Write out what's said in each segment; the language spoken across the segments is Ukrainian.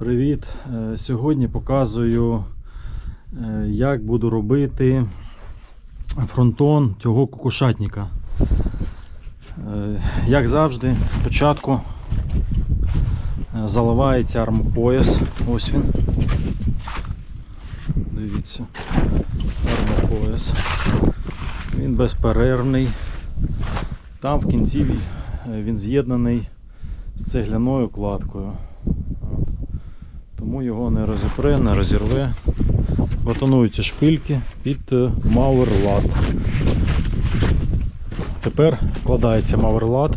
Привіт! Сьогодні показую, як буду робити фронтон цього кукушатника. Як завжди, спочатку заливається армопояс. Ось він. Дивіться, армопояс. Він безперервний. Там в кінці він з'єднаний з цегляною кладкою. Тому його не розіпре, не розірве. Бетонуються шпильки під мауерлат. Тепер вкладається мауерлат.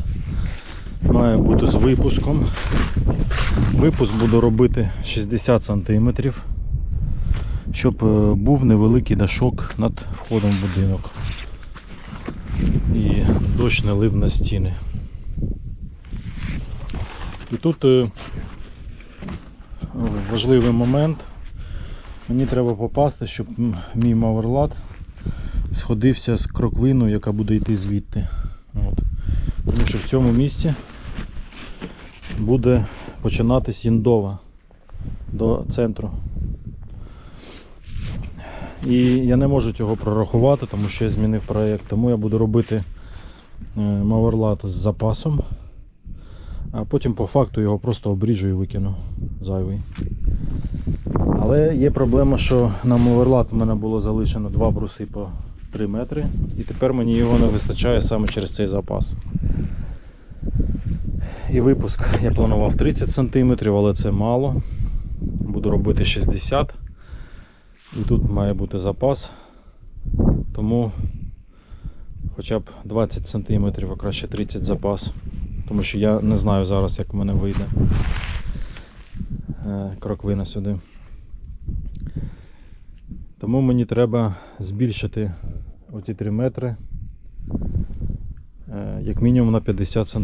Має бути з випуском. Випуск буду робити 60 см, щоб був невеликий дашок над входом в будинок. І дощ не лив на стіни. І тут важливий момент. Мені треба попасти, щоб мій мауерлат сходився з кроквиною, яка буде йти звідти. Тому що в цьому місці буде починатись індова до центру. І я не можу цього прорахувати, тому що я змінив проєкт. Тому я буду робити мауерлат з запасом. А потім по факту його просто обріжу і викину зайвий. Але є проблема, що на мауерлат в мене було залишено 2 бруси по 3 метри. І тепер мені його не вистачає саме через цей запас. І випуск я планував 30 см, але це мало. Буду робити 60 см. І тут має бути запас. Тому хоча б 20 см, а краще 30 запас. Тому що я не знаю зараз, як в мене вийде кроквина сюди. Тому мені треба збільшити оці 3 метри як мінімум на 50 см.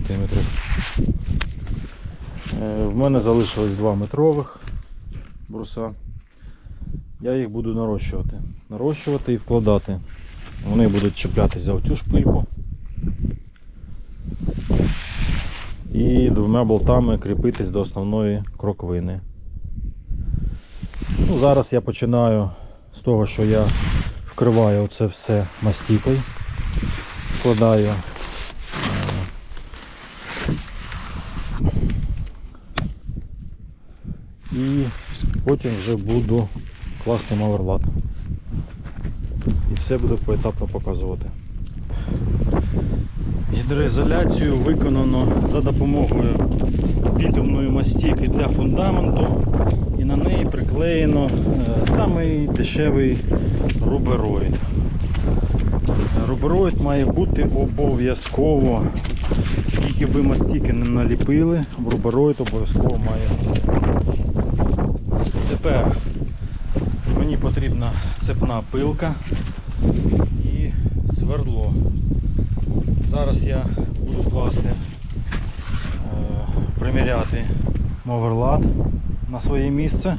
В мене залишилось 2 метрових бруса. Я їх буду нарощувати і вкладати. Вони будуть чіплятися за оцю шпильку. І 2 болтами кріпитись до основної кроквини. Зараз я починаю з того, що я вкриваю це все мастикою. Вкладаю і потім вже буду класти мауерлат. І все буду поетапно показувати. Гідроізоляцію виконано за допомогою бітумної мастики для фундаменту, і на неї приклеєно самий дешевий рубероїд. Рубероїд має бути обов'язково, скільки ви мастики не наліпили, рубероїд обов'язково має бути. Тепер мені потрібна цепна пилка і свердло. Зараз я буду класти, приміряти мауерлат на своє місце,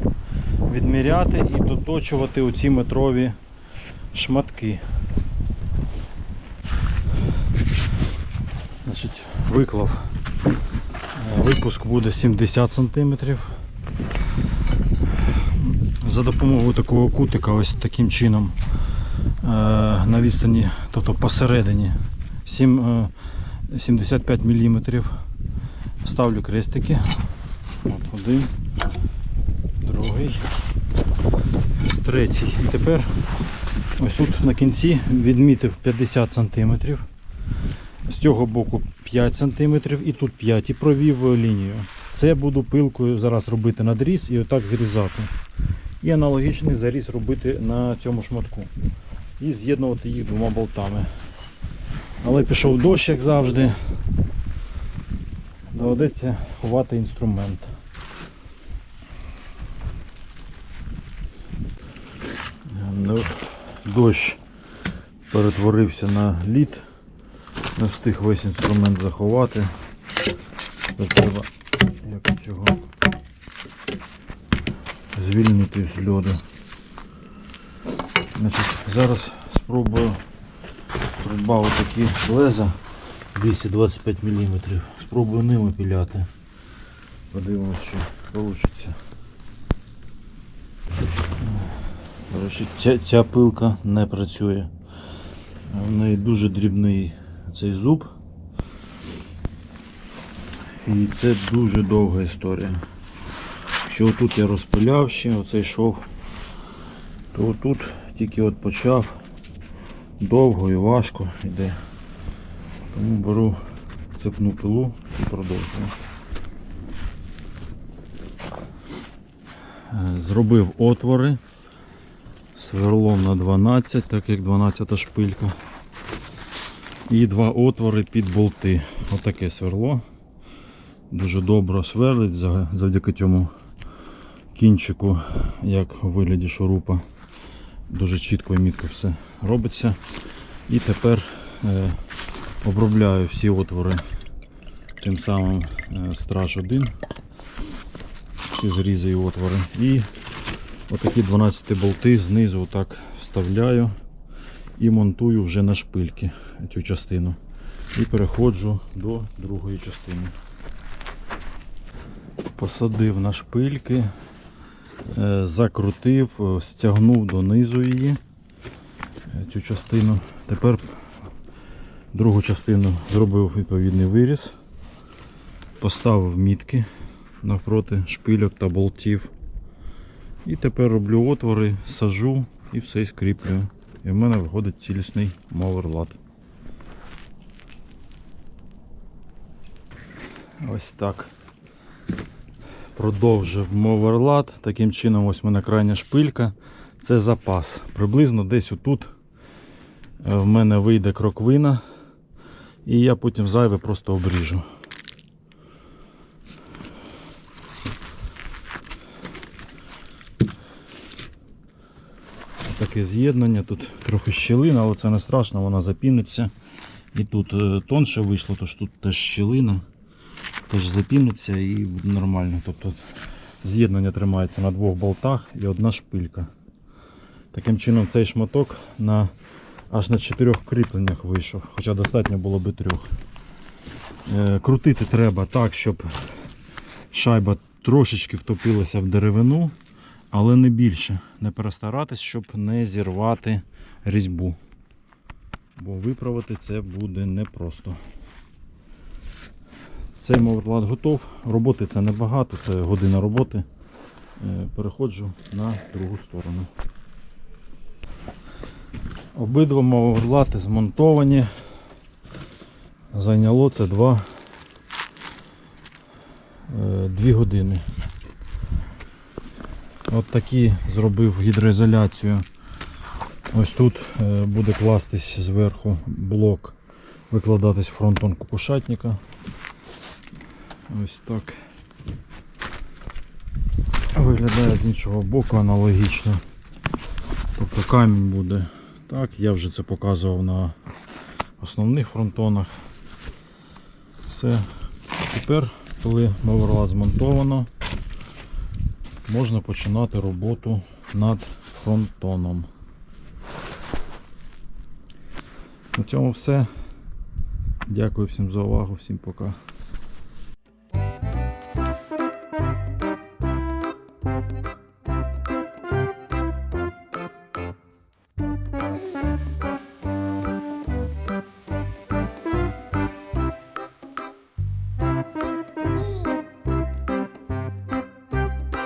відміряти і доточувати оці метрові шматки. Значить, виклав. Випуск буде 70 см. За допомогою такого кутика, ось таким чином, на відстані, тобто посередині 75 мм ставлю крестики. Один, другий, третій. І тепер ось тут на кінці відмітив 50 см. З цього боку 5 см і тут 5 і провів лінію. Це буду пилкою зараз робити надріз і отак зрізати. І аналогічний заріз робити на цьому шматку. І з'єднувати їх 2 болтами. Але пішов дощ, як завжди. Доведеться ховати інструмент. Дощ перетворився на лід. Не встиг весь інструмент заховати. Треба якось його звільнити з льоду. Зараз спробую придбав такі леза 225 мм. Спробую ними піляти. Подивимось, що вийде. Коротше, ця пилка не працює. В неї дуже дрібний цей зуб. І це дуже довга історія. Якщо тут я розпиляв ще оцей шов, то тут тільки от почав, довго і важко йде. Тому беру цепну пилу і продовжую. Зробив отвори сверлом на 12, так як 12 шпилька. І 2 отвори під болти. Отаке сверло. Дуже добре сверлить завдяки цьому кінчику, як у вигляді шурупа. Дуже чітко і мітко все робиться. І тепер обробляю всі отвори тим самим страж 1. Всі зрізи і отвори. І отакі 12 болти знизу отак вставляю і монтую вже на шпильки цю частину. І переходжу до другої частини. Посадив на шпильки, закрутив, стягнув донизу її, цю частину. Тепер другу частину зробив відповідний виріз, поставив мітки навпроти шпильок та болтів. І тепер роблю отвори, сажу і все скріплюю. І в мене виходить цілісний моверлат. Ось так. Продовжив моверлат. Таким чином ось в мене крайня шпилька. Це запас. Приблизно десь отут в мене вийде кроковина. І я потім зайве просто обріжу. Таке з'єднання. Тут трохи щілина, але це не страшно, вона запіниться. І тут тонше вийшло, тож тут теж щілина. Теж запіниться і буде нормально. Тобто з'єднання тримається на 2 болтах і 1 шпилька. Таким чином цей шматок аж на 4 кріпленнях вийшов, хоча достатньо було би 3. Крутити треба так, щоб шайба трошечки втопилася в деревину, але не більше. Не перестаратись, щоб не зірвати різьбу. Бо виправити це буде непросто. Цей моверлат готов. Роботи це небагато, це година роботи. Переходжу на другу сторону. Обидва моверлати змонтовані. Зайняло це 2 години. От такі зробив гідроізоляцію. Ось тут буде кластись зверху блок, викладатись фронтон кукушатника. Ось так виглядає з іншого боку аналогічно. Тобто камінь буде так, я вже це показував на основних фронтонах. Все. Тепер, коли моверлат змонтовано, можна починати роботу над фронтоном. На цьому все. Дякую всім за увагу, всім пока.